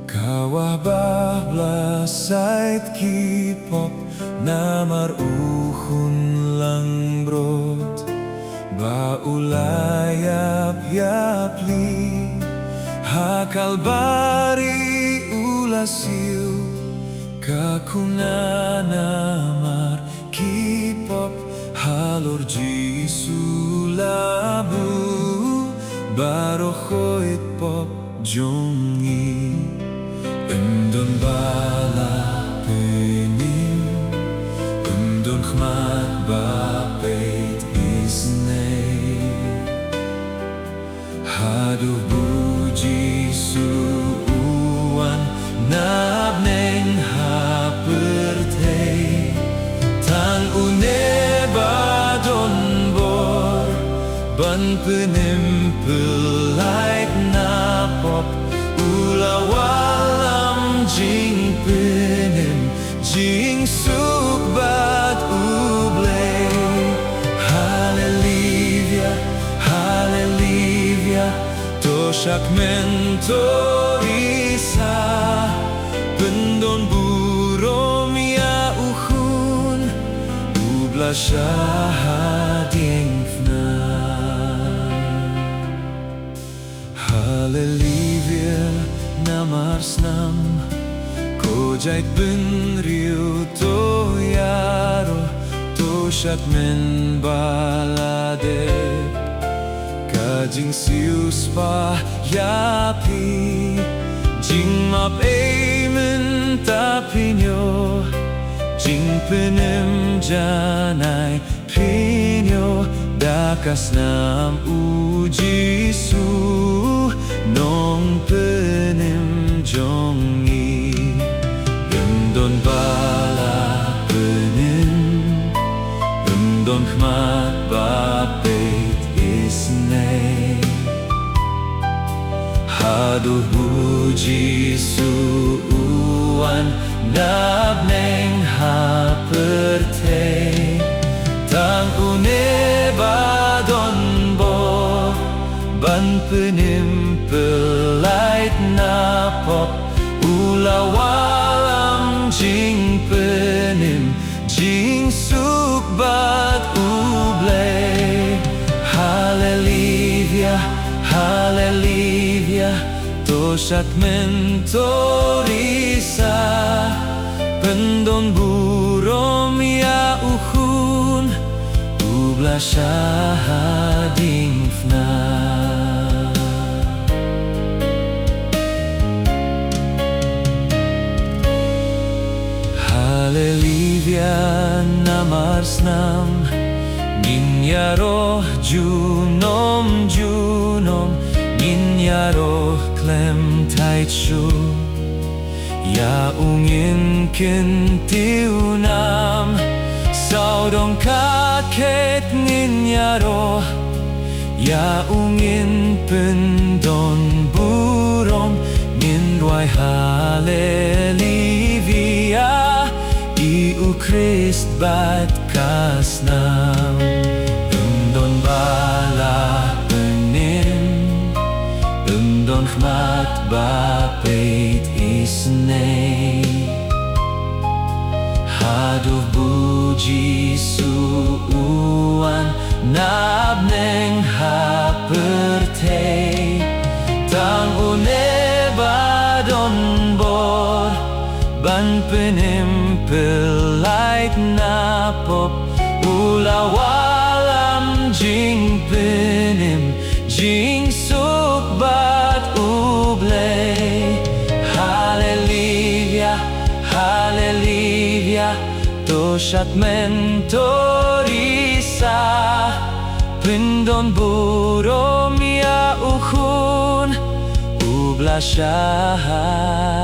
Kawah blasait kipop namar uhun lang brot baulayap yapli hakal bari ulasiu kakuna namar kipop halor jisu labu barohoit pop jongi Undon bala penim Undon khmat bapet isnei Haduh buji suuan nabneng hapertei Tan unebadon bor Ban penim pelait napop Ulawalam jing penim jing sukbat ublei Hallelujah, Hallelujah Toshak mentorisa Pendon burom ya uhun Ubla syahading Hallelujah namar snam Kojait benriu to yaro Toshak men balade Kajing sius pa yapi Jing map amen tapinyo Jing penem janai pinyo Dakas nam uji su Nong penim jongi Undon bala penim Undon khmat bapet isnei Haduh buji suuan Nabneng hapertei Tang unebadon bo Ban penim pelait napop Ulawalam jing penim Jing sukbat ublei Hallelujah, Hallelujah Toshak mentorisa Pendon burom ya uhun Ubla syahading fna Hallelujah namar snam Ninyaroh junom junom Ninyaroh klem taitshu Ya ungin kentiunam Saudong kaket ninyaroh Ya ungin pendon burom Ninruai hallelujah Iu Christ bat kasnam Undon bala penim Undon khmat bapet isnei Haduh buji suuan Nabneng hapertei Tang unebadon bor Ban penim pelait napop Ulawalam jing penim Jing sukbat ublei Hallelujah, Hallelujah Toshak mentorisa Pendon burom ya uhun Ubla syahad